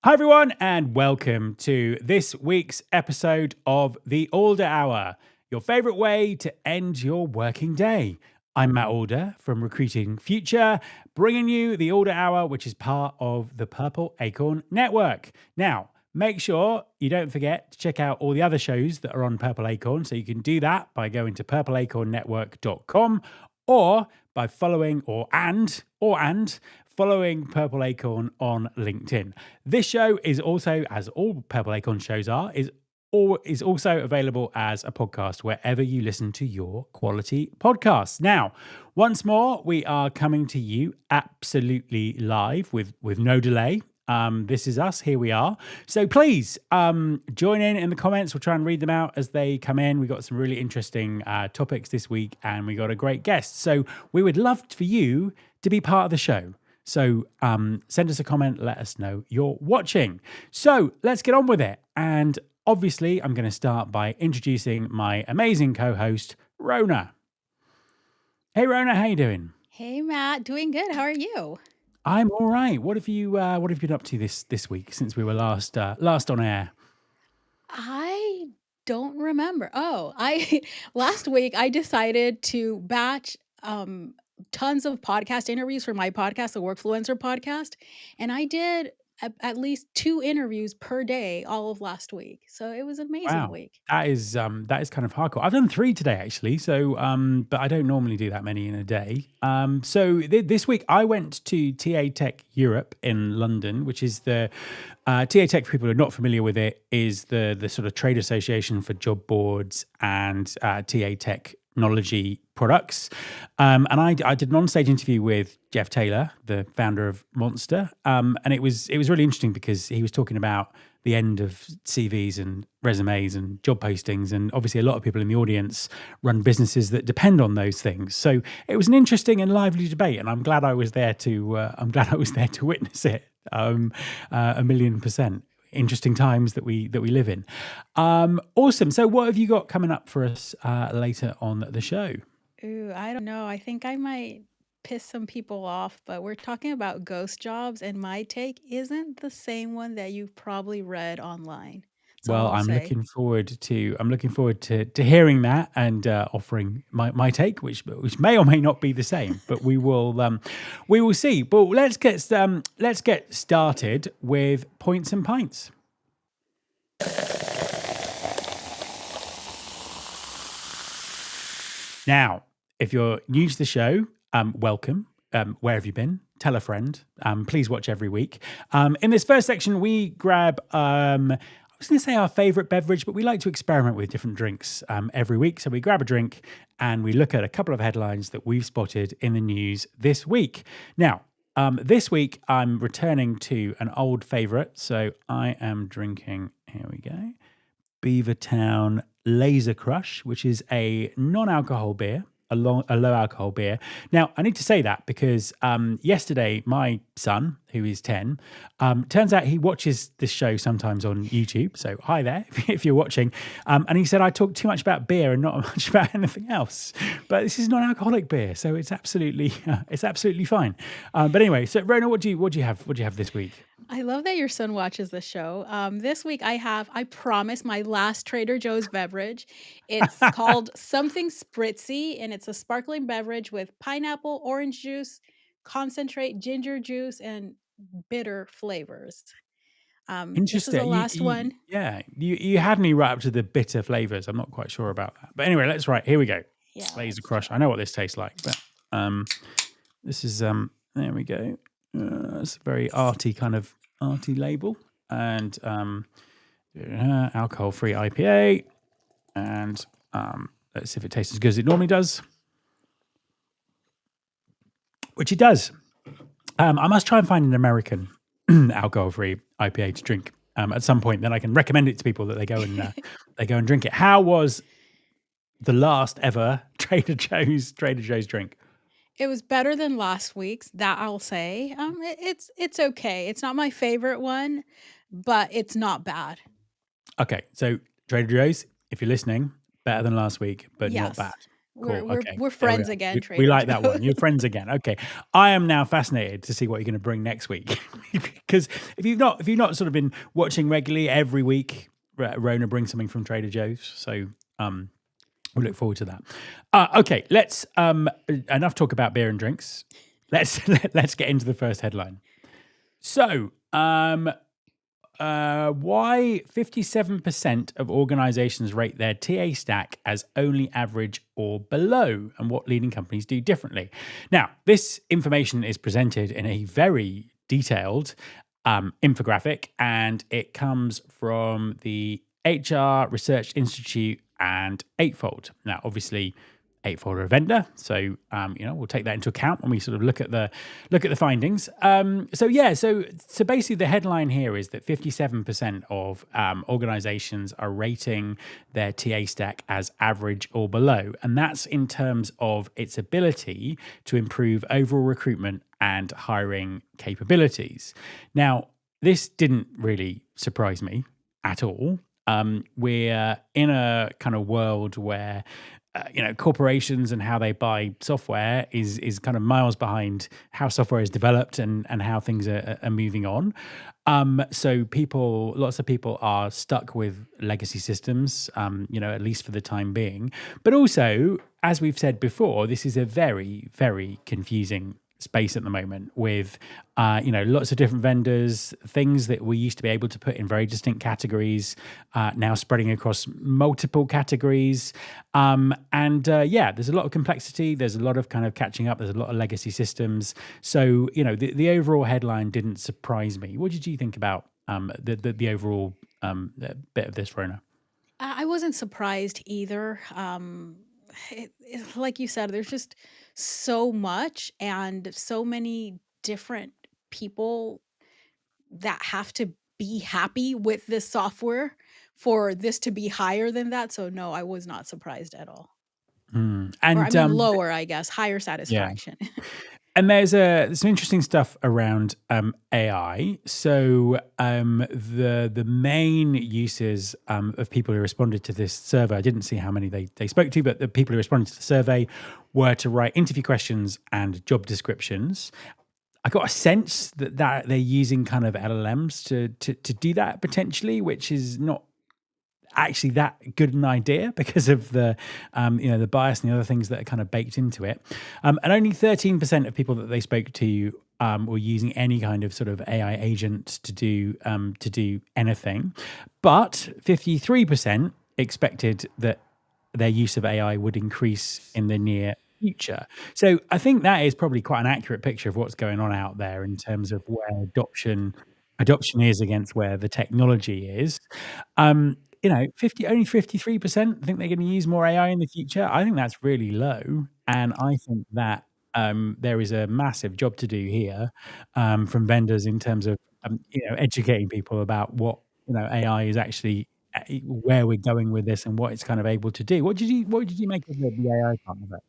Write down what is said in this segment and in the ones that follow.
Hi, everyone, and welcome to this week's episode of the Alder Hour, your favorite way to end your working day. I'm Matt Alder from Recruiting Future, bringing you the Alder Hour, which is part of the Purple Acorn Network. Now, make sure you don't forget to check out all the other shows that are on Purple Acorn. So you can do that by going to purpleacornnetwork.com or by following following Purple Acorn on LinkedIn. This show is also, as all Purple Acorn shows are, is also available as a podcast wherever you listen to your quality podcasts. Now, once more, we are coming to you absolutely live with no delay. This is us. Here we are. So please join in the comments. We'll try and read them out as they come in. We got some really interesting topics this week, and we got a great guest. So we would love for you to be part of the show. So send us a comment. Let us know you're watching. So let's get on with it. And obviously, I'm going to start by introducing my amazing co-host, Rhona. Hey, Rhona, how you doing? Hey, Matt. Doing good. How are you? I'm all right. What have you been up to this week since we were last on air? I don't remember. Last week I decided to batch tons of podcast interviews for my podcast, the Workfluencer podcast, and I did at least 2 interviews per day all of last week. So it was an amazing Wow, week. that is kind of hardcore. I've done 3 today actually, so but I don't normally do that many in a day. So this week I went to TA Tech Europe in London, which is the TA Tech. For people who are not familiar with it, is the sort of trade association for job boards and TA technology products. And I did an on-stage interview with Jeff Taylor, the founder of Monster, and it was really interesting because he was talking about the end of CVs and resumes and job postings, and obviously a lot of people in the audience run businesses that depend on those things. So it was an interesting and lively debate, and I'm glad I was there to witness it. 1,000,000%. Interesting times that we live in. Awesome. So what have you got coming up for us later on the show? Ooh, I don't know. I think I might piss some people off, but we're talking about ghost jobs, and my take isn't the same one that you've probably read online. That's all Well, I'll say. I'm looking forward to hearing that and offering my take, which may or may not be the same, but we will see. But let's get started with Points and Pints. Now, if you're new to the show, welcome. Where have you been? Tell a friend. Please watch every week. In this first section, we grab, I was going to say our favorite beverage, but we like to experiment with different drinks every week. So we grab a drink and we look at a couple of headlines that we've spotted in the news this week. Now, this week, I'm returning to an old favorite. So I am drinking, here we go, Beavertown Laser Crush, which is a non-alcohol beer, a low alcohol beer. Now, I need to say that because yesterday, my son, who is 10, turns out he watches this show sometimes on YouTube. So hi there, if you're watching. And he said I talk too much about beer and not much about anything else. But this is non-alcoholic beer, so it's absolutely fine. But anyway, so Rhona, what do you have this week? I love that your son watches the show. This week I promise, my last Trader Joe's beverage. It's called something spritzy, and it's a sparkling beverage with pineapple, orange juice, concentrate, ginger juice, and bitter flavors. This is the Interesting. last one. You had me right up to the bitter flavors. I'm not quite sure about that. But anyway, here we go. Yeah, Laser let's Crush. I try. know what this tastes like, but this is there we go. It's a very arty label, and alcohol-free IPA, and let's see if it tastes as good as it normally does, which it does. I must try and find an American alcohol-free IPA to drink at some point. Then I can recommend it to people that they go and drink it. How was the last ever Trader Joe's drink? It was better than last week's, that I'll say. It's okay. It's not my favorite one, but it's not bad. Okay, so Trader Joe's, if you're listening, better than last week, but not bad. Yes. Cool. We're we're Okay. we're There we friends are. again, We Trader like that Joe. one. You're friends again. Okay. I am now fascinated to see what you're going to bring next week. Because if you've not sort of been watching regularly every week, Rona brings something from Trader Joe's. So we look forward to that. Okay, let's enough talk about beer and drinks. Let's get into the first headline. So, why 57% of organizations rate their TA stack as only average or below, and what leading companies do differently. Now, this information is presented in a very detailed infographic, and it comes from the HR Research Institute and Eightfold. Now, obviously, Eightfold are a vendor, so we'll take that into account when we sort of look at the findings. So basically, the headline here is that 57% of organizations are rating their TA stack as average or below, and that's in terms of its ability to improve overall recruitment and hiring capabilities. Now, this didn't really surprise me at all. We're in a kind of world where corporations and how they buy software is kind of miles behind how software is developed and how things are moving on. So lots of people are stuck with legacy systems, at least for the time being. But also, as we've said before, this is a very, very confusing space at the moment with lots of different vendors, things that we used to be able to put in very distinct categories, now spreading across multiple categories. There's a lot of complexity, there's a lot of kind of catching up, there's a lot of legacy systems. So the overall headline didn't surprise me. What did you think about the overall bit of this, Rona? I wasn't surprised either. Like you said, there's just so much and so many different people that have to be happy with this software for this to be higher than that. So no, I was not surprised at all. Or I And mean lower, I guess, higher yeah. satisfaction. And there's some interesting stuff around AI. So the main uses of people who responded to this survey, I didn't see how many they spoke to, but the people who responded to the survey were to write interview questions and job descriptions. I got a sense that they're using kind of LLMs to do that potentially, which is not actually that good an idea because of the bias and the other things that are kind of baked into it. And only 13% of people that they spoke to were using any kind of sort of AI agent to do anything, but 53% expected that their use of AI would increase in the near future. So I think that is probably quite an accurate picture of what's going on out there in terms of where adoption is against where the technology is. 53% think they're going to use more AI in the future. I think that's really low, and I think that there is a massive job to do here from vendors in terms of educating people about what AI is actually, where we're going with this, and what it's kind of able to do. What did you make of the AI part of it?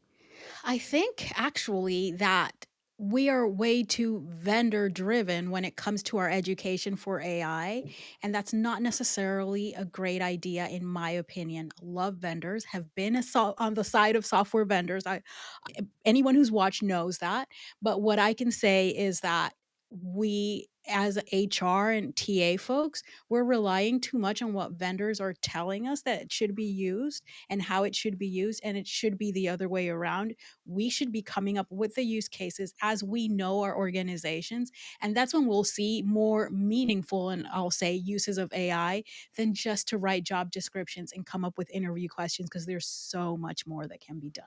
I think actually that we are way too vendor driven when it comes to our education for AI. And that's not necessarily a great idea, in my opinion. Love vendors, have been on the side of software vendors. Anyone who's watched knows that. But what I can say is that we, as HR and TA folks, we're relying too much on what vendors are telling us that it should be used and how it should be used. And it should be the other way around. We should be coming up with the use cases as we know our organizations. And that's when we'll see more meaningful, and I'll say, uses of AI than just to write job descriptions and come up with interview questions, because there's so much more that can be done.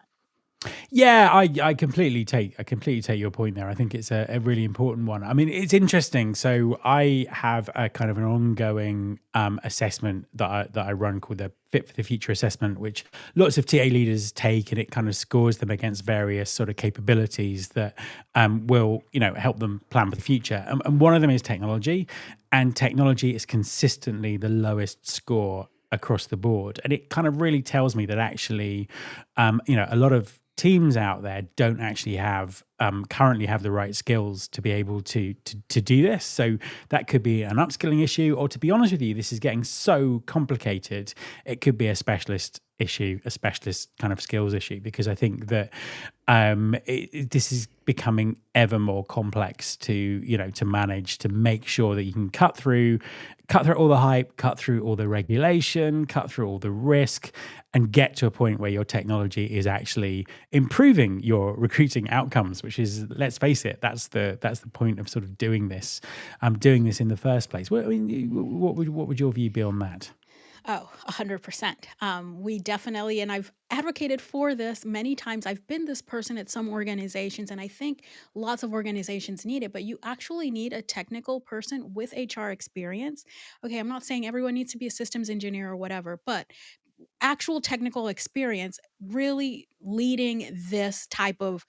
Yeah, I completely take your point there. I think it's a really important one. I mean, it's interesting. So I have a kind of an ongoing assessment that I run called the Fit for the Future assessment, which lots of TA leaders take, and it kind of scores them against various sort of capabilities that will help them plan for the future. And one of them is technology, and technology is consistently the lowest score across the board. And it kind of really tells me that actually, a lot of teams out there don't actually currently have the right skills to be able to do this. So that could be an upskilling issue, or to be honest with you, this is getting so complicated. It could be a specialist issue, a specialist kind of skills issue, because I think that this is becoming ever more complex to manage, to make sure that you can cut through all the hype, cut through all the regulation, cut through all the risk, and get to a point where your technology is actually improving your recruiting outcomes, which is, let's face it, that's the point of sort of doing this in the first place. What would your view be on that? Oh, 100%. We definitely, and I've advocated for this many times. I've been this person at some organizations, and I think lots of organizations need it, but you actually need a technical person with HR experience. Okay, I'm not saying everyone needs to be a systems engineer or whatever, but actual technical experience really leading this type of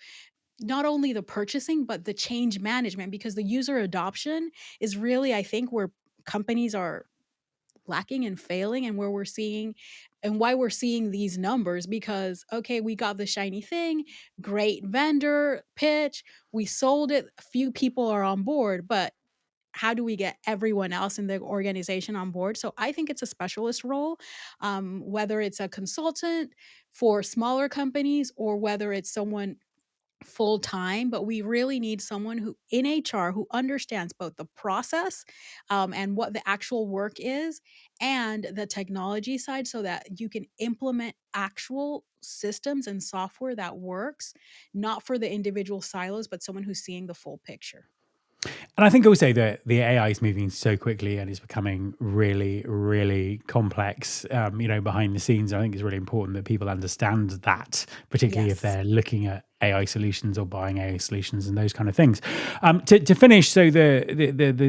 not only the purchasing, but the change management, because the user adoption is really, I think, where companies are lacking and failing, and where we're seeing and why we're seeing these numbers. Because okay, we got the shiny thing, great vendor pitch, we sold it, a few people are on board, but how do we get everyone else in the organization on board? So I think it's a specialist role, whether it's a consultant for smaller companies or whether it's someone full time. But we really need someone who in HR who understands both the process, and what the actual work is, and the technology side, so that you can implement actual systems and software that works, not for the individual silos, but someone who's seeing the full picture. And I think also that the AI is moving so quickly and it's becoming really, really complex. Behind the scenes, I think it's really important that people understand that, particularly if Yes. they're looking at AI solutions or buying AI solutions and those kind of things. To finish, so the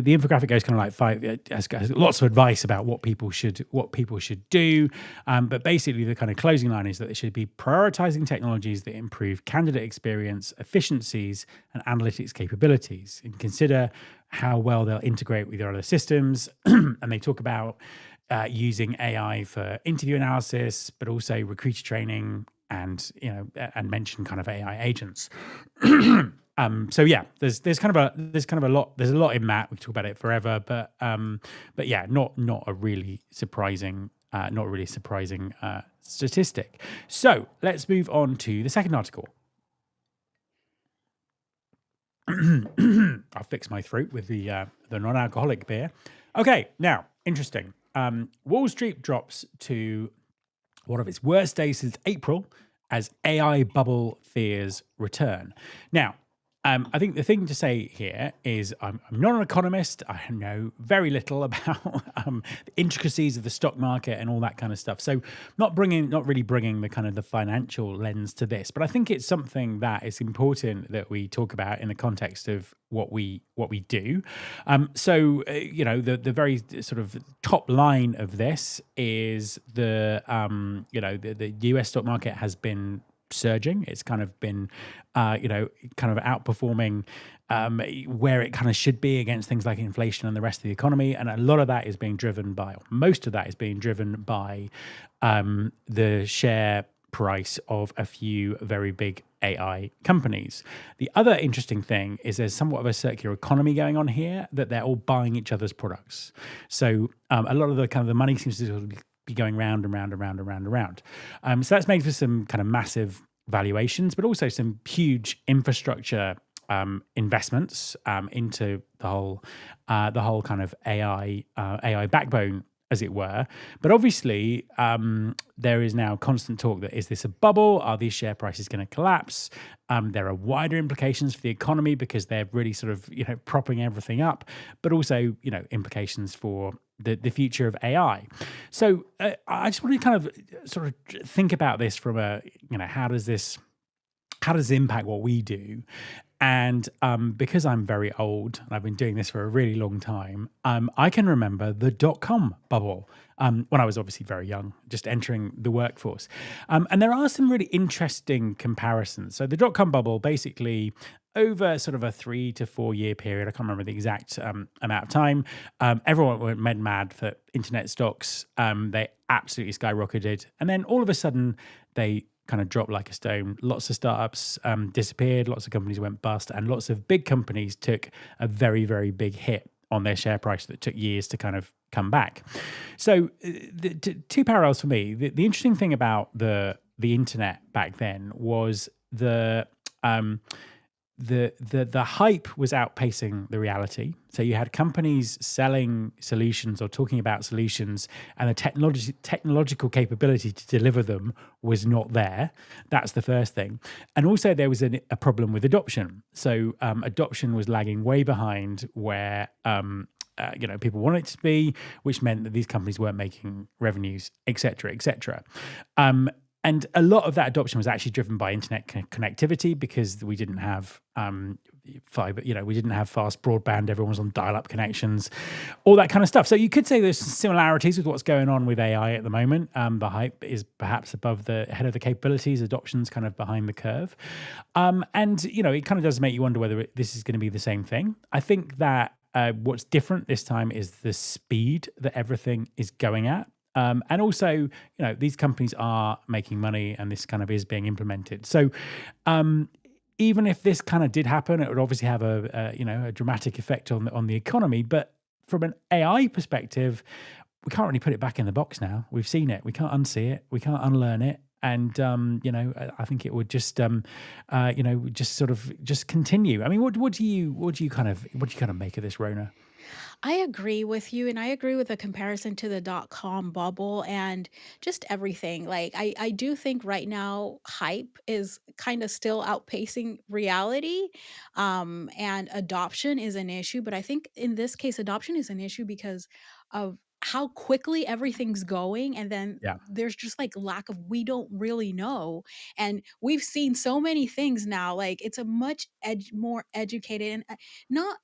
infographic goes kind of like has lots of advice about what people should do, but basically the kind of closing line is that they should be prioritizing technologies that improve candidate experience, efficiencies, and analytics capabilities, and consider how well they'll integrate with your other systems. And they talk about using AI for interview analysis, but also recruiter training, and and mention kind of AI agents. So yeah, there's kind of a lot. There's a lot in that. We talk about it forever, but yeah, not a really surprising. Statistic. So let's move on to the second article. I'll fix my throat with the non-alcoholic beer. Okay, now interesting. Wall Street drops to one of its worst days since April as AI bubble fears return. Now, I think the thing to say here is I'm not an economist. I know very little about the intricacies of the stock market and all that kind of stuff. So not really bringing the kind of the financial lens to this, but I think it's something that is important that we talk about in the context of what we do. The very sort of top line of this is the US stock market has been surging. It's kind of been, kind of outperforming where it kind of should be against things like inflation and the rest of the economy. And a lot of that is being driven by, or most of that is being driven by the share price of a few very big AI companies. The other interesting thing is there's somewhat of a circular economy going on here, that they're all buying each other's products. So a lot of the kind of the money seems to sort of be going round and round and round and round and round. So that's made for some kind of massive valuations, but also some huge infrastructure investments into the whole kind of AI backbone, as it were. But obviously, there is now constant talk that, is this a bubble? Are these share prices going to collapse? There are wider implications for the economy because they're really sort of, propping everything up, but also, implications for the future of AI. So I just want to kind of sort of think about this from a, how does it impact what we do? And because I'm very old and I've been doing this for a really long time, I can remember the dot-com bubble when I was obviously very young, just entering the workforce. And there are some really interesting comparisons. So the dot-com bubble, basically over sort of a 3 to 4 year period, I can't remember the exact amount of time, everyone went mad for internet stocks. They absolutely skyrocketed. And then all of a sudden, they kind of dropped like a stone. Lots of startups disappeared, lots of companies went bust, and lots of big companies took a very, very big hit. on their share price that took years to kind of come back. So two parallels for me. The interesting thing about the internet back then was um, the hype was outpacing the reality. So you had companies selling solutions or talking about solutions, and the technological capability to deliver them was not there. That's the first thing. And also there was a problem with adoption. So adoption was lagging way behind where people wanted it to be, which meant that these companies weren't making revenues, et cetera, et cetera. And a lot of that adoption was actually driven by internet connectivity, because we didn't have fiber, we didn't have fast broadband. Everyone was on dial-up connections, all that kind of stuff. So you could say there's similarities with what's going on with AI at the moment. The hype is perhaps ahead of the capabilities. Adoption's kind of behind the curve. And it kind of does make you wonder whether this is going to be the same thing. I think that what's different this time is the speed that everything is going at. And also, these companies are making money, and this kind of is being implemented. So even if this kind of did happen, it would obviously have a dramatic effect on the economy. But from an AI perspective, we can't really put it back in the box now. We've seen it. We can't unsee it. We can't unlearn it. And I think it would just just continue. I mean, what do you kind of make of this, Rhona? I agree with you, and I agree with the comparison to the dot-com bubble and just everything. Like I do think right now hype is kind of still outpacing reality, and adoption is an issue. But I think in this case, adoption is an issue because of how quickly everything's going, and then Yeah. there's just like lack of, we don't really know. And we've seen so many things now. Like it's a much more educated and not,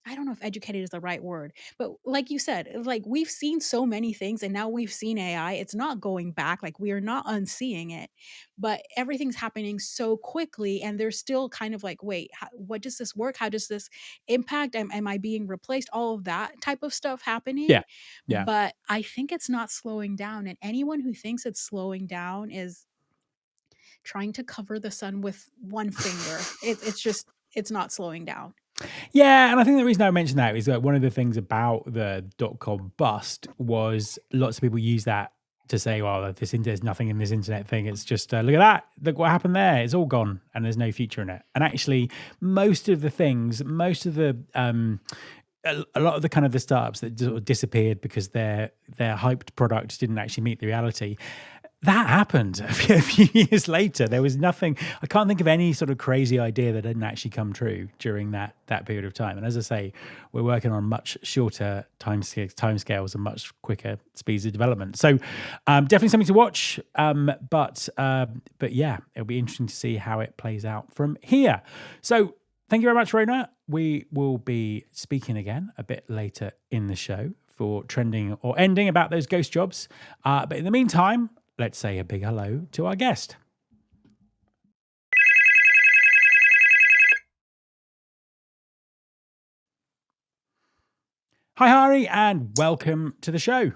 I don't know if educated is the right word, but like you said, like we've seen so many things, and now we've seen AI. It's not going back. Like we are not unseeing it, but everything's happening so quickly, and they're still kind of like, wait, what does this work? How does this impact? Am I being replaced? All of that type of stuff happening. Yeah. Yeah. But I think it's not slowing down. And anyone who thinks it's slowing down is trying to cover the sun with one finger. It's not slowing down. Yeah, and I think the reason I mentioned that is that one of the things about the dot-com bust was lots of people use that to say, well, there's nothing in this internet thing. It's just, look at that. Look what happened there. It's all gone and there's no future in it. And actually, most of the a lot of the kind of the startups that sort of disappeared because their hyped product didn't actually meet the reality, that happened a few years later. There was nothing. I can't think of any sort of crazy idea that didn't actually come true during that period of time. And as I say, we're working on much shorter timescales and much quicker speeds of development. So definitely something to watch. But yeah, it'll be interesting to see how it plays out from here. So thank you very much, Rhona. We will be speaking again a bit later in the show for trending or ending about those ghost jobs. But in the meantime, let's say a big hello to our guest. Hi, Hari, and welcome to the show.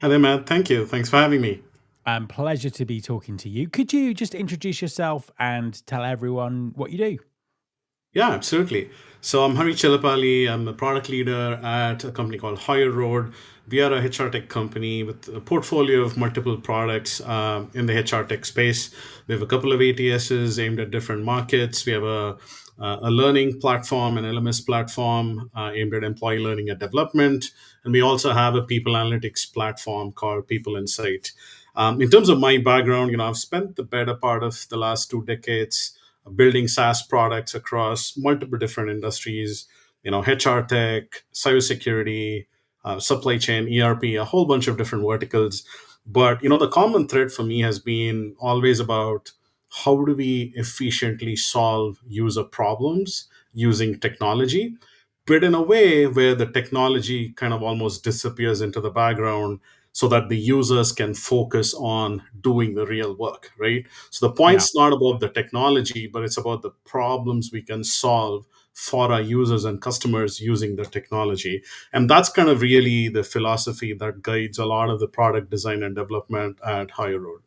Hi there, Matt. Thank you. Thanks for having me. Pleasure to be talking to you. Could you just introduce yourself and tell everyone what you do? Yeah, absolutely. So I'm Hari Challapalli. I'm a product leader at a company called HireRoad. We are a HR tech company with a portfolio of multiple products in the HR tech space. We have a couple of ATSs aimed at different markets. We have a learning platform, an LMS platform aimed at employee learning and development. And we also have a people analytics platform called People Insight. In terms of my background, I've spent the better part of the last 2 decades building SaaS products across multiple different industries, HR tech, cybersecurity, supply chain, ERP, a whole bunch of different verticals. But, the common thread for me has been always about how do we efficiently solve user problems using technology, but in a way where the technology kind of almost disappears into the background so that the users can focus on doing the real work, right? So the Yeah. point's not about the technology, but it's about the problems we can solve for our users and customers using the technology. And that's kind of really the philosophy that guides a lot of the product design and development at HireRoad.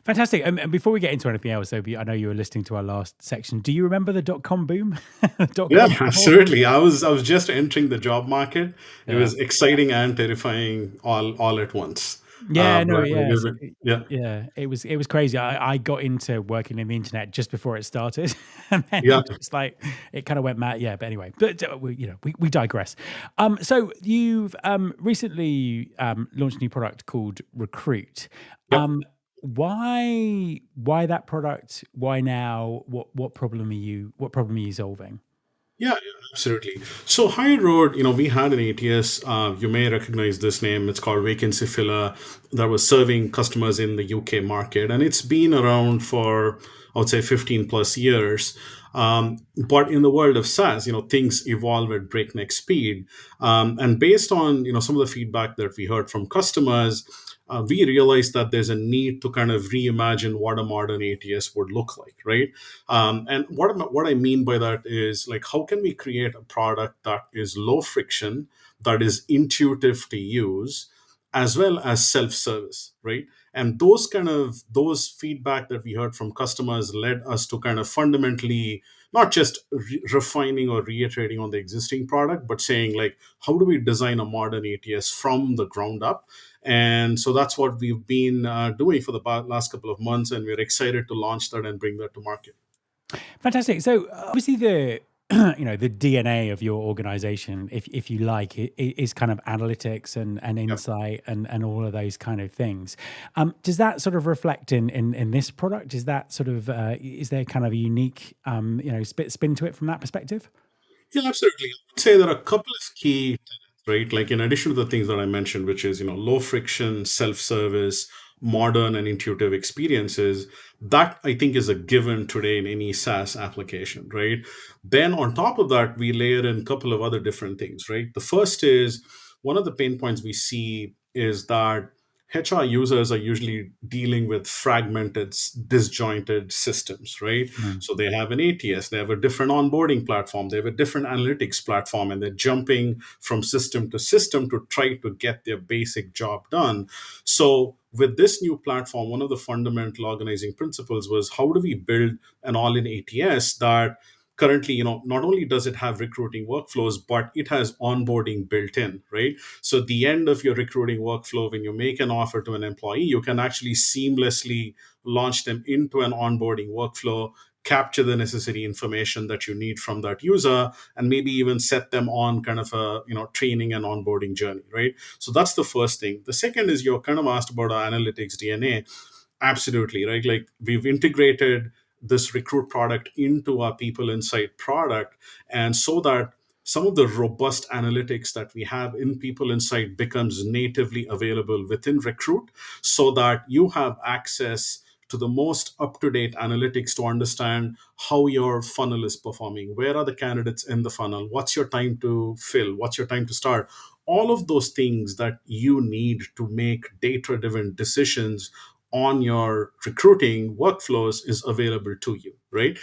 Fantastic. And before we get into anything else, Obi, I know you were listening to our last section. Do you remember the dot-com boom? Yeah, Dot-com bubble? absolutely. I was just entering the job market. It Yeah. was exciting and terrifying all at once. Yeah, no, But yes. yeah, Yeah, it was crazy. I got into working in the internet just before it started, and then yeah, it just like it kind of went mad. Yeah, but anyway, but we digress. So you've recently launched a new product called Recruit. yeah. Why that product? Why now? What problem are you solving? Yeah, yeah, absolutely. So HireRoad, we had an ATS. You may recognize this name. It's called Vacancy Filler, that was serving customers in the UK market, and it's been around for, I would say, 15 plus years. But in the world of SaaS, things evolve at breakneck speed. And based on some of the feedback that we heard from customers, we realized that there's a need to kind of reimagine what a modern ATS would look like, right? And what I mean by that is, like, how can we create a product that is low friction, that is intuitive to use, as well as self-service, right? And those feedback that we heard from customers led us to kind of fundamentally not just refining or reiterating on the existing product, but saying, like, how do we design a modern ATS from the ground up? And so that's what we've been doing for the last couple of months, and we're excited to launch that and bring that to market. Fantastic. So obviously the the DNA of your organization, if you like, is kind of analytics and Yep. insight and all of those kind of things. Does that sort of reflect in this product? Is that sort of is there kind of a unique spin to it from that perspective? Yeah, absolutely. I would say there are a couple of key tenets, right? Like, in addition to the things that I mentioned, which is, low friction, self-service, modern and intuitive experiences, that I think is a given today in any SaaS application, right? Then on top of that, we layer in a couple of other different things, right? The first is, one of the pain points we see is that HR users are usually dealing with fragmented, disjointed systems, right? Mm. So they have an ATS, they have a different onboarding platform, they have a different analytics platform, and they're jumping from system to system to try to get their basic job done. So with this new platform, one of the fundamental organizing principles was, how do we build an all-in ATS that currently, not only does it have recruiting workflows, but it has onboarding built in, right? So at the end of your recruiting workflow, when you make an offer to an employee, you can actually seamlessly launch them into an onboarding workflow, capture the necessary information that you need from that user, and maybe even set them on kind of a training and onboarding journey, right? So that's the first thing. The second is, you're kind of asked about our analytics DNA. Absolutely, right? Like, we've integrated this recruit product into our people insight product, and so that some of the robust analytics that we have in people insight becomes natively available within recruit, so that you have access to the most up-to-date analytics to understand how your funnel is performing, where are the candidates in the funnel, what's your time to fill, what's your time to start. All of those things that you need to make data-driven decisions on your recruiting workflows is available to you, right?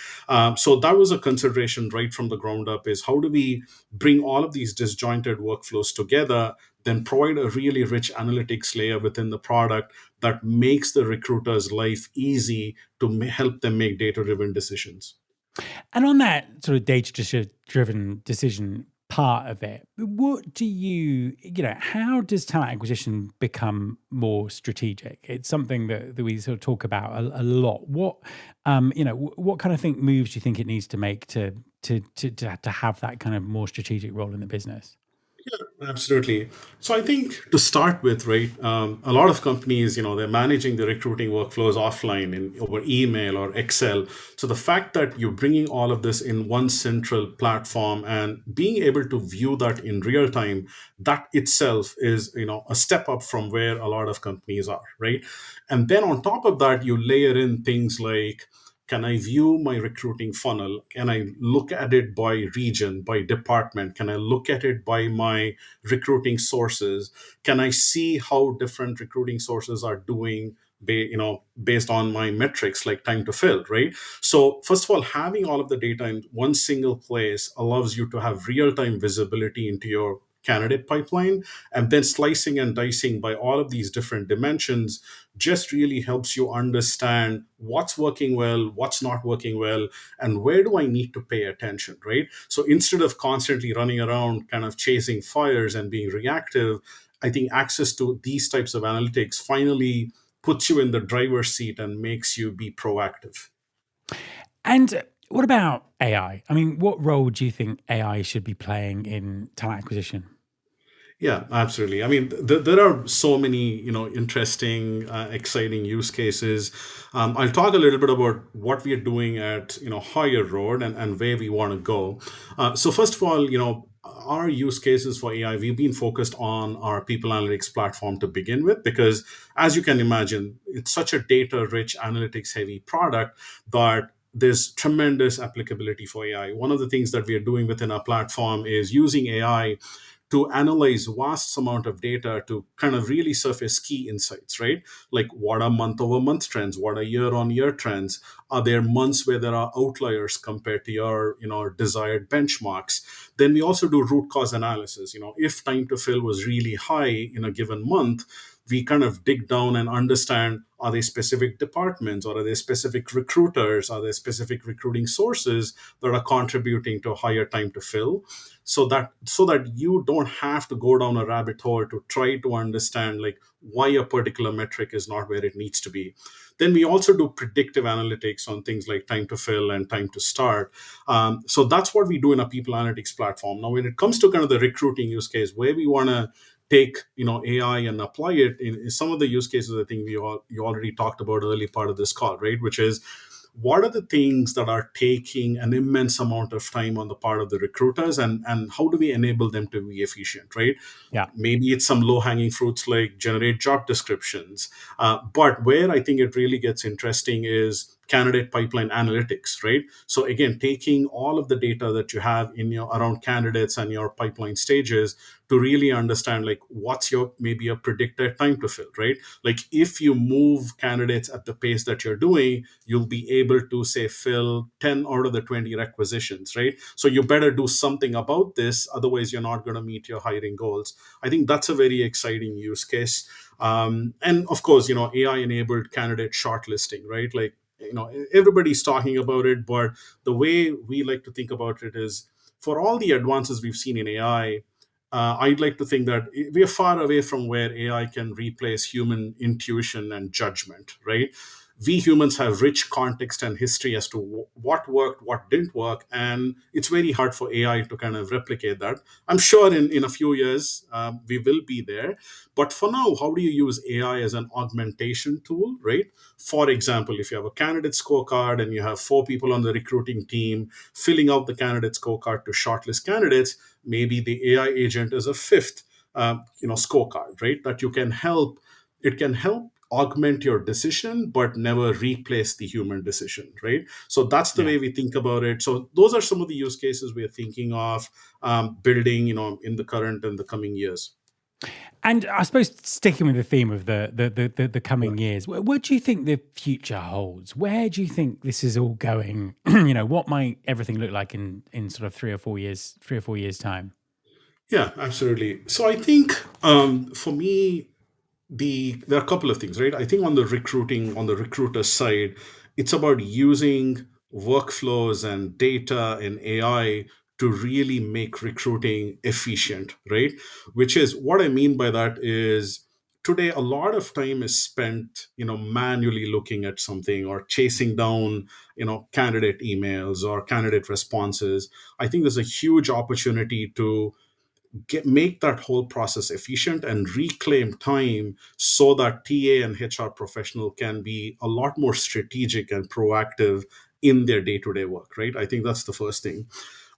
So that was a consideration right from the ground up, is how do we bring all of these disjointed workflows together, then provide a really rich analytics layer within the product that makes the recruiter's life easy to help them make data driven decisions. And on that sort of data-driven decision part of it, what do how does talent acquisition become more strategic? It's something that we sort of talk about a lot. What kind of moves do you think it needs to make to have that kind of more strategic role in the business? Absolutely. So I think, to start with, right, a lot of companies, they're managing the recruiting workflows offline over email or Excel. So the fact that you're bringing all of this in one central platform and being able to view that in real time, that itself is, a step up from where a lot of companies are, right? And then on top of that, you layer in things like, can I view my recruiting funnel? Can I look at it by region, by department? Can I look at it by my recruiting sources? Can I see how different recruiting sources are doing, based on my metrics like time to fill, right? So first of all, having all of the data in one single place allows you to have real-time visibility into your candidate pipeline, and then slicing and dicing by all of these different dimensions just really helps you understand what's working well, what's not working well, and where do I need to pay attention, right? So instead of constantly running around kind of chasing fires and being reactive, I think access to these types of analytics finally puts you in the driver's seat and makes you be proactive. And what about AI? I mean, what role do you think AI should be playing in talent acquisition? Yeah, absolutely. I mean, there are so many, interesting, exciting use cases. I'll talk a little bit about what we are doing at, HireRoad and where we want to go. So first of all, our use cases for AI, we've been focused on our people analytics platform to begin with, because as you can imagine, it's such a data-rich, analytics-heavy product that there's tremendous applicability for AI. One of the things that we are doing within our platform is using AI to analyze vast amount of data to kind of really surface key insights, right? Like, what are month over month trends? What are year on year trends? Are there months where there are outliers compared to your, desired benchmarks? Then we also do root cause analysis. If time to fill was really high in a given month, we kind of dig down and understand, are there specific departments, or are there specific recruiters, are there specific recruiting sources that are contributing to higher time to fill, so that you don't have to go down a rabbit hole to try to understand, like, why a particular metric is not where it needs to be. Then we also do predictive analytics on things like time to fill and time to start. So that's what we do in a people analytics platform. Now, when it comes to kind of the recruiting use case, where we want to take AI and apply it in some of the use cases, I think you already talked about early part of this call, right? Which is, what are the things that are taking an immense amount of time on the part of the recruiters, and how do we enable them to be efficient, right? Yeah. Maybe it's some low hanging fruits like generate job descriptions. But where I think it really gets interesting is candidate pipeline analytics, right? So again, taking all of the data that you have in your around candidates and your pipeline stages to really understand, like, what's your maybe a predicted time to fill, right? Like, if you move candidates at the pace that you're doing, you'll be able to, say, fill 10 out of the 20 requisitions, right? So you better do something about this, otherwise you're not going to meet your hiring goals. I think that's a very exciting use case. And of course, AI enabled candidate shortlisting, right? Like, everybody's talking about it, but the way we like to think about it is, for all the advances we've seen in AI, I'd like to think that we are far away from where AI can replace human intuition and judgment, right? We humans have rich context and history as to what worked, what didn't work, and it's very hard for AI to kind of replicate that. I'm sure in a few years we will be there, but for now, how do you use AI as an augmentation tool, right? For example, if you have a candidate scorecard and you have 4 people on the recruiting team filling out the candidate scorecard to shortlist candidates, maybe the AI agent is a fifth, scorecard, right? That you can help. It can help augment your decision, but never replace the human decision, right? So that's the Yeah. way we think about it. So those are some of the use cases we are thinking of building, in the current and the coming years. And I suppose, sticking with the theme of the Yeah. coming years, what do you think the future holds? Where do you think this is all going? What might everything look like in sort of 3 or 4 years time? Yeah, absolutely. So I think, for me, there are a couple of things, right? I think on the recruiter side, it's about using workflows and data and AI to really make recruiting efficient, right? Which is, what I mean by that is, today a lot of time is spent, manually looking at something or chasing down, candidate emails or candidate responses. I think there's a huge opportunity to make that whole process efficient and reclaim time, so that TA and HR professional can be a lot more strategic and proactive in their day-to-day work, right? I think that's the first thing.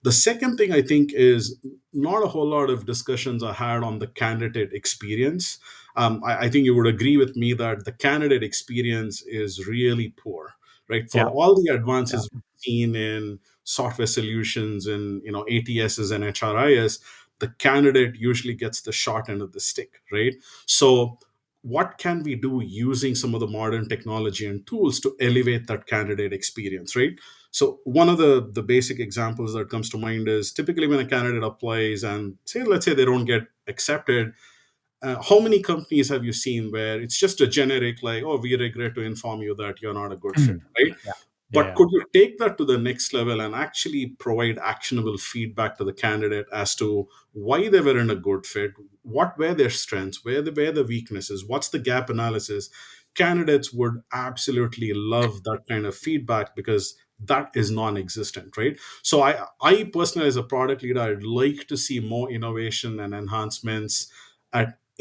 The second thing, I think, is not a whole lot of discussions are had on the candidate experience. I think you would agree with me that the candidate experience is really poor, right? For Yeah. all the Yeah. advances we've seen in software solutions and, ATSs and HRIS, the candidate usually gets the short end of the stick, right? So what can we do using some of the modern technology and tools to elevate that candidate experience, right? So one of the basic examples that comes to mind is typically when a candidate applies and let's say they don't get accepted, how many companies have you seen where it's just a generic like, oh, we regret to inform you that you're not a good fit, right? Yeah. But Yeah. could you take that to the next level and actually provide actionable feedback to the candidate as to why they weren't a good fit, what were their strengths, where the weaknesses, what's the gap analysis? Candidates would absolutely love that kind of feedback because that is non-existent, right? So I personally, as a product leader, I'd like to see more innovation and enhancements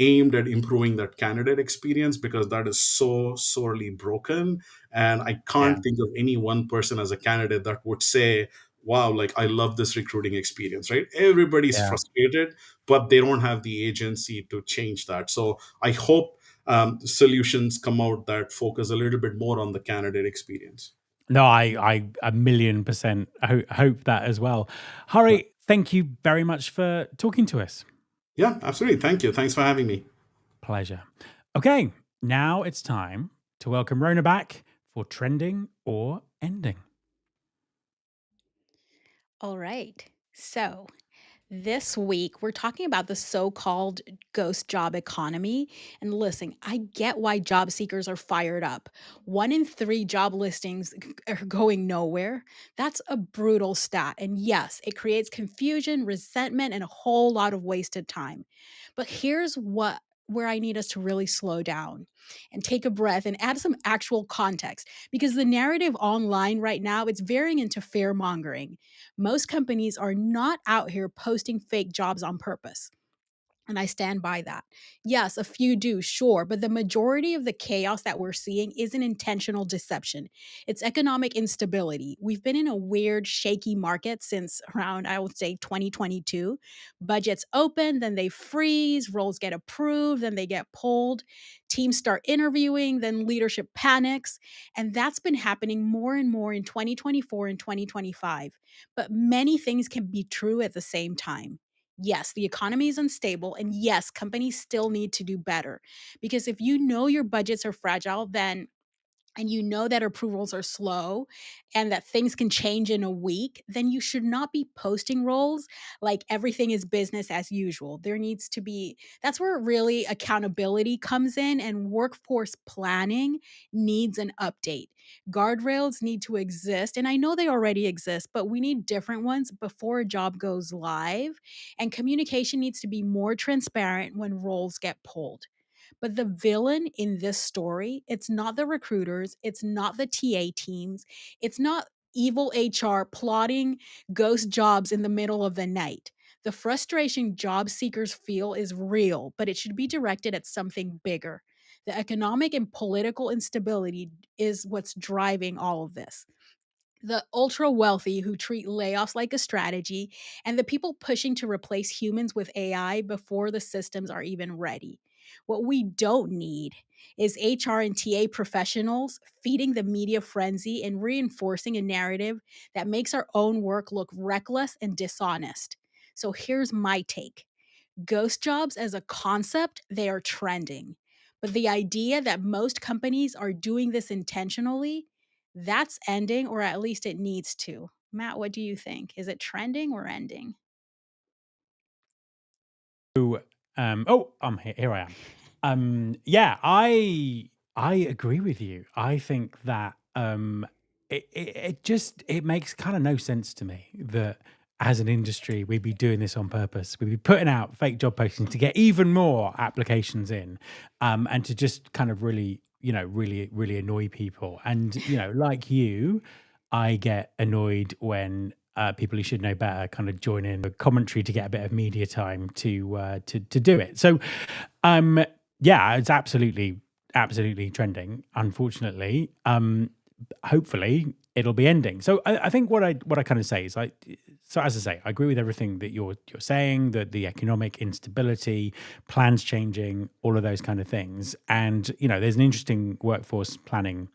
aimed at improving that candidate experience because that is so sorely broken. And I Yeah. can't think of any one person as a candidate that would say, wow, like I love this recruiting experience, right? Everybody's Yeah. frustrated, but they don't have the agency to change that. So I hope solutions come out that focus a little bit more on the candidate experience. No, I 1,000,000% hope that as well. Yeah, Hari, thank you very much for talking to us. yeah, absolutely. Thank you. Thanks for having me. Pleasure. Okay, now it's time to welcome Rhona back for trending or ending. All right. So, this week, we're talking about the so called ghost job economy. And listen, I get why job seekers are fired up. 1 in 3 job listings are going nowhere. That's a brutal stat. And yes, it creates confusion, resentment, and a whole lot of wasted time. But here's where I need us to really slow down and take a breath and add some actual context because the narrative online right now it's veering into fear mongering. Most companies are not out here posting fake jobs on purpose. And I stand by that. Yes, a few do, sure, but the majority of the chaos that we're seeing isn't intentional deception. It's economic instability. We've been in a weird, shaky market since around, I would say, 2022. Budgets open, then they freeze, roles get approved, then they get pulled. Teams start interviewing, then leadership panics. And that's been happening more and more in 2024 and 2025. But many things can be true at the same time. Yes, the economy is unstable. And yes, companies still need to do better. Because if you know your budgets are fragile, then and you know that approvals are slow and that things can change in a week, then you should not be posting roles like everything is business as usual. There needs to be, that's where really accountability comes in, and workforce planning needs an update. Guardrails need to exist, and I know they already exist, but we need different ones before a job goes live. And communication needs to be more transparent when roles get pulled. But the villain in this story, it's not the recruiters, it's not the TA teams, it's not evil HR plotting ghost jobs in the middle of the night. The frustration job seekers feel is real, but it should be directed at something bigger. The economic and political instability is what's driving all of this. The ultra wealthy who treat layoffs like a strategy, and the people pushing to replace humans with AI before the systems are even ready. What we don't need is HR and TA professionals feeding the media frenzy and reinforcing a narrative that makes our own work look reckless and dishonest. So here's my take. Ghost jobs as a concept, they are trending. But the idea that most companies are doing this intentionally, that's ending, or at least it needs to. Matt, what do you think? Is it trending or ending? I'm here. Here I am. Yeah, I agree with you. I think that it just it makes kind of no sense to me that as an industry we'd be doing this on purpose. We'd be putting out fake job postings to get even more applications in, and to just kind of really, really annoy people. And like you, I get annoyed when people who should know better kind of join in the commentary to get a bit of media time to do it. So, um, yeah, it's absolutely trending. Unfortunately, hopefully it'll be ending. So I think what I kind of say is so as I say, I agree with everything that you're saying, that the economic instability, plans changing, all of those kind of things. And there's an interesting workforce planning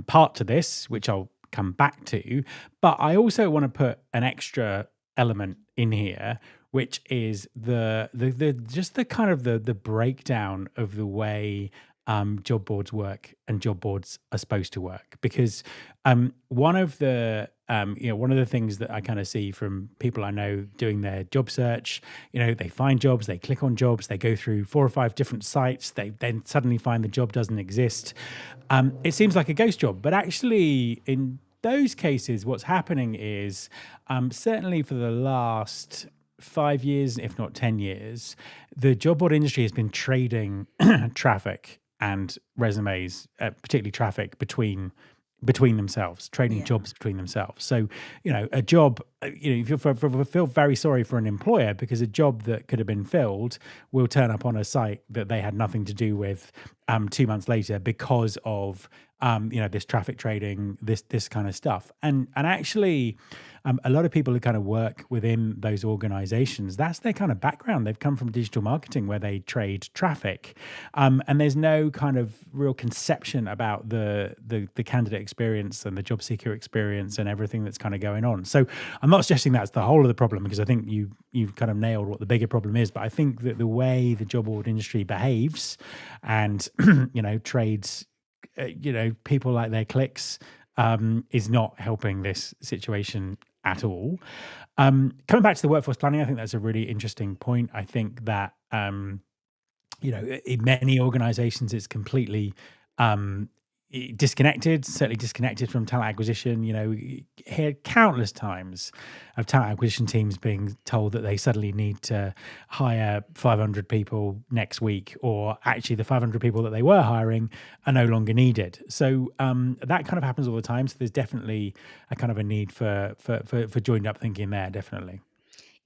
part to this, which I'll come back to. But I also want to put an extra element in here, which is the just the kind of the breakdown of the way job boards work and job boards are supposed to work. Because one of the one of the things that I kind of see from people I know doing their job search, they find jobs, they click on jobs, they go through 4 or 5 different sites, they then suddenly find the job doesn't exist. It seems like a ghost job, but actually in those cases, what's happening is certainly for the last 5 years, if not 10 years, the job board industry has been trading traffic and resumes, particularly traffic between themselves, trading Yeah. jobs between themselves. So, a job, if you feel very sorry for an employer because a job that could have been filled will turn up on a site that they had nothing to do with 2 months later because of this traffic trading, this kind of stuff. And actually, a lot of people who kind of work within those organizations, that's their kind of background. They've come from digital marketing where they trade traffic. And there's no kind of real conception about the candidate experience and the job seeker experience and everything that's kind of going on. So I'm not suggesting that's the whole of the problem, because I think you've kind of nailed what the bigger problem is. But I think that the way the job board industry behaves and, trades, people like their clicks, is not helping this situation at all. Coming back to the workforce planning, I think that's a really interesting point. I think that in many organizations, it's completely disconnected, certainly disconnected from talent acquisition. You hear countless times of talent acquisition teams being told that they suddenly need to hire 500 people next week, or actually the 500 people that they were hiring are no longer needed. So that kind of happens all the time. So there's definitely a kind of a need for joined up thinking there, definitely.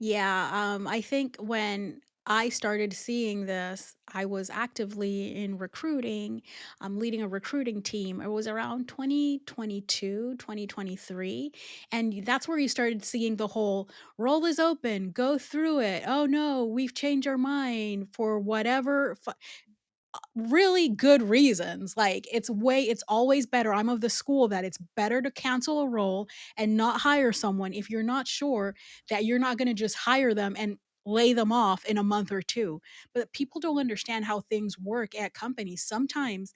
Yeah, I think when I started seeing this, I was actively in recruiting. I'm leading a recruiting team. It was around 2022, 2023. And that's where you started seeing the whole role is open, go through it. Oh no, we've changed our mind for whatever really good reasons. Like it's always better. I'm of the school that it's better to cancel a role and not hire someone if you're not sure that you're not going to just hire them and lay them off in a month or two. But people don't understand how things work at companies. Sometimes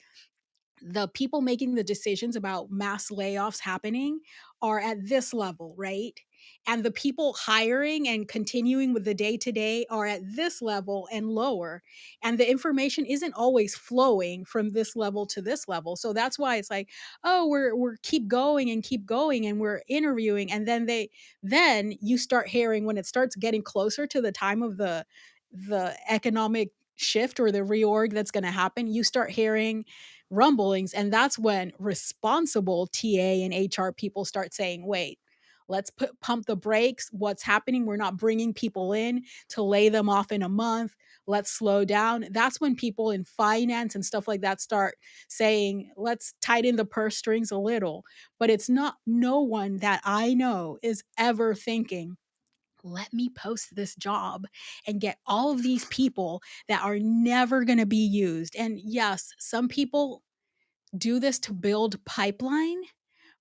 the people making the decisions about mass layoffs happening are at this level, right? And the people hiring and continuing with the day to day are at this level and lower. And the information isn't always flowing from this level to this level. So that's why it's like, oh, we're keep going and we're interviewing. And then you start hearing when it starts getting closer to the time of the economic shift or the reorg that's going to happen, you start hearing rumblings. And that's when responsible TA and HR people start saying, wait, let's pump the brakes. What's happening? We're not bringing people in to lay them off in a month. Let's slow down. That's when people in finance and stuff like that start saying, let's tighten the purse strings a little. But it's not, no one that I know is ever thinking, let me post this job and get all of these people that are never going to be used. And yes, some people do this to build pipeline.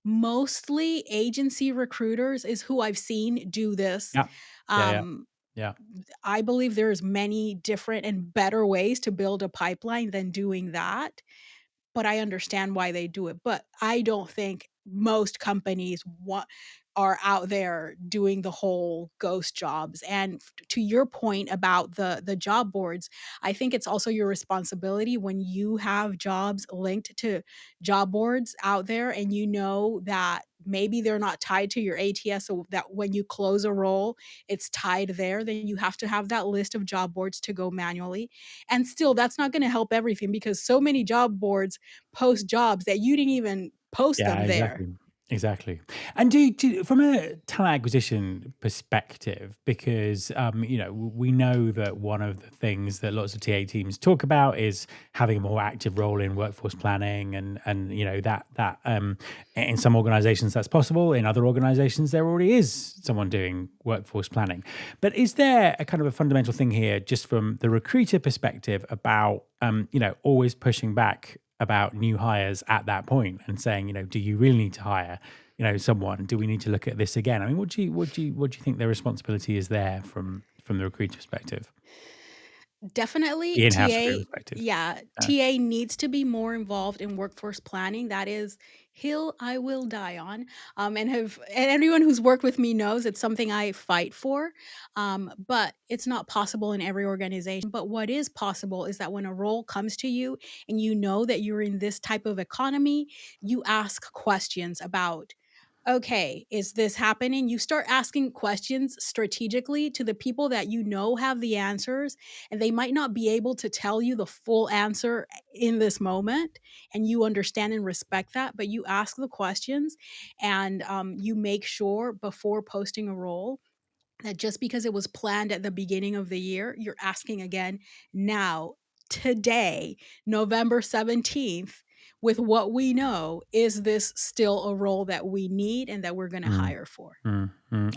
Mostly agency recruiters is who I've seen do this. Yeah. Yeah. Um, Yeah. I believe there's many different and better ways to build a pipeline than doing that, but I understand why they do it. But I don't think most companies are out there doing the whole ghost jobs. And to your point about the job boards, I think it's also your responsibility when you have jobs linked to job boards out there and you know that maybe they're not tied to your ATS, so that when you close a role, it's tied there, then you have to have that list of job boards to go manually. And still, that's not going to help everything because so many job boards post jobs that you didn't even post Yeah, them there. exactly. Exactly. And from a talent acquisition perspective, because we know that one of the things that lots of TA teams talk about is having a more active role in workforce planning, and that in some organizations that's possible. In other organizations, there already is someone doing workforce planning. But is there a kind of a fundamental thing here, just from the recruiter perspective, about always pushing back about new hires at that point and saying, do you really need to hire, someone? Do we need to look at this again? I mean, what do you think their responsibility is there from the recruiter perspective? Definitely the in-house recruiter TA. perspective. Yeah, TA needs to be more involved in workforce planning. That is hill I will die on. And anyone who's worked with me knows it's something I fight for. But it's not possible in every organization. But what is possible is that when a role comes to you and you know that you're in this type of economy, you ask questions about, okay, is this happening? You start asking questions strategically to the people that you know have the answers, and they might not be able to tell you the full answer in this moment. And you understand and respect that, but you ask the questions, and you make sure before posting a role that just because it was planned at the beginning of the year, you're asking again now, today, November 17th, with what we know, is this still a role that we need and that we're going to hire for?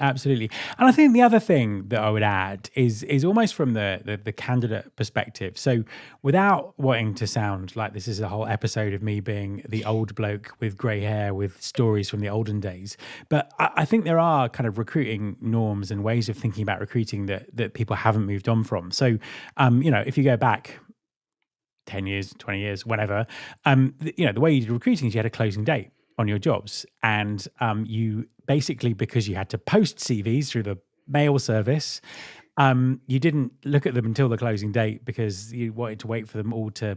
Absolutely. And I think the other thing that I would add is almost from the candidate perspective. So without wanting to sound like this is a whole episode of me being the old bloke with grey hair with stories from the olden days, but I think there are kind of recruiting norms and ways of thinking about recruiting that people haven't moved on from. So, if you go back 10 years, 20 years, whatever, the way you did recruiting is you had a closing date on your jobs. And you basically, because you had to post CVs through the mail service, you didn't look at them until the closing date because you wanted to wait for them all to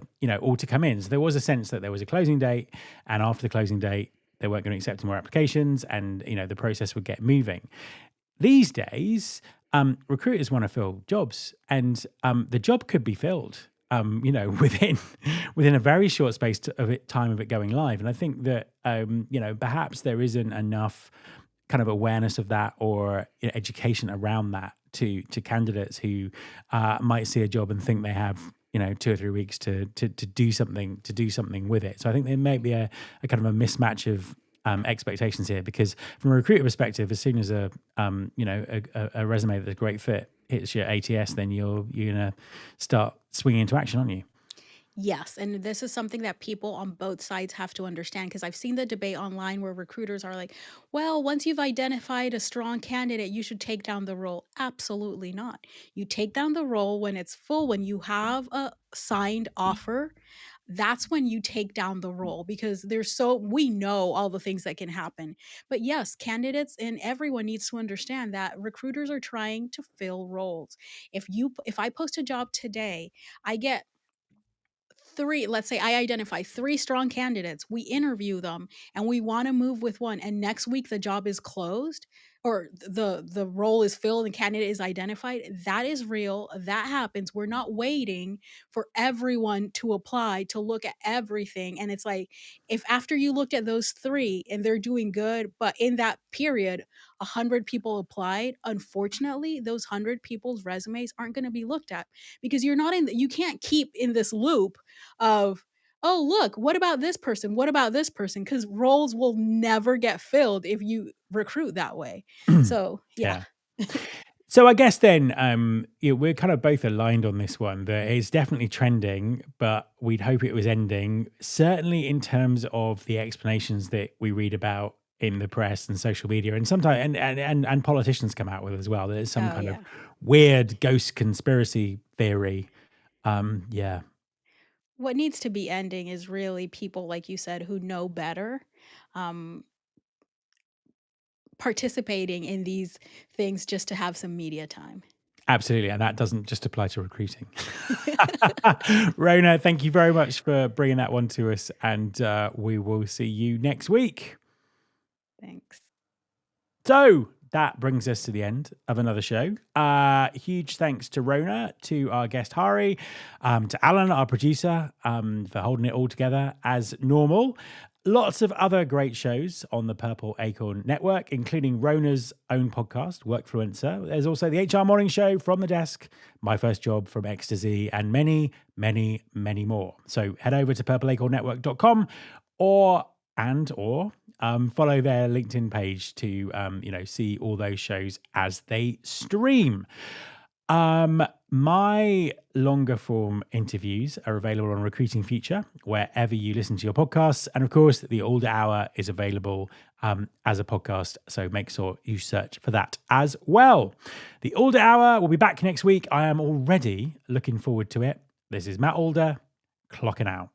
come in. So there was a sense that there was a closing date, and after the closing date, they weren't going to accept more applications, and the process would get moving. These days, recruiters want to fill jobs, and the job could be filled, within a very short space of time of it going live. And I think that perhaps there isn't enough kind of awareness of that or education around that to candidates who might see a job and think they have 2 or 3 weeks to do something with it. So I think there may be a kind of a mismatch of expectations here, because from a recruiter perspective, as soon as a resume that's a great fit hits your ATS, then you're gonna start swinging into action, aren't you? Yes, and this is something that people on both sides have to understand, because I've seen the debate online where recruiters are like, well, once you've identified a strong candidate, you should take down the role. Absolutely not. You take down the role when it's full, when you have a signed offer. That's when you take down the role, because we know all the things that can happen. But yes, candidates and everyone needs to understand that recruiters are trying to fill roles. If I post a job today, I get let's say I identify three strong candidates, we interview them, and we want to move with one, and next week the job is closed, or the role is filled and candidate is identified. That is real. That happens. We're not waiting for everyone to apply to look at everything. And it's like, if after you looked at those three and they're doing good, but in that period 100 people applied, unfortunately those 100 people's resumes aren't going to be looked at, because you can't keep in this loop of, oh, look, what about this person? What about this person? Because roles will never get filled if you recruit that way. So, yeah. Yeah. So I guess then we're kind of both aligned on this one, that it's definitely trending, but we'd hope it was ending. Certainly in terms of the explanations that we read about in the press and social media, and sometimes and politicians come out with as well. There's some Oh, kind of yeah. weird ghost conspiracy theory. Yeah. What needs to be ending is really people, like you said, who know better, um, participating in these things just to have some media time. Absolutely, and that doesn't just apply to recruiting. Rhona, thank you very much for bringing that one to us, and we will see you next week. Thanks. So that brings us to the end of another show. Huge thanks to Rhona, to our guest Hari, to Alan, our producer, for holding it all together as normal. Lots of other great shows on the Purple Acorn Network, including Rhona's own podcast, Workfluencer. There's also the HR Morning Show, From the Desk, My First Job from X to Z, and many, many, many more. So head over to purpleacornnetwork.com or follow their LinkedIn page to see all those shows as they stream. My longer form interviews are available on Recruiting Future, wherever you listen to your podcasts. And of course, the Alder Hour is available as a podcast. So make sure you search for that as well. The Alder Hour will be back next week. I am already looking forward to it. This is Matt Alder, clocking out.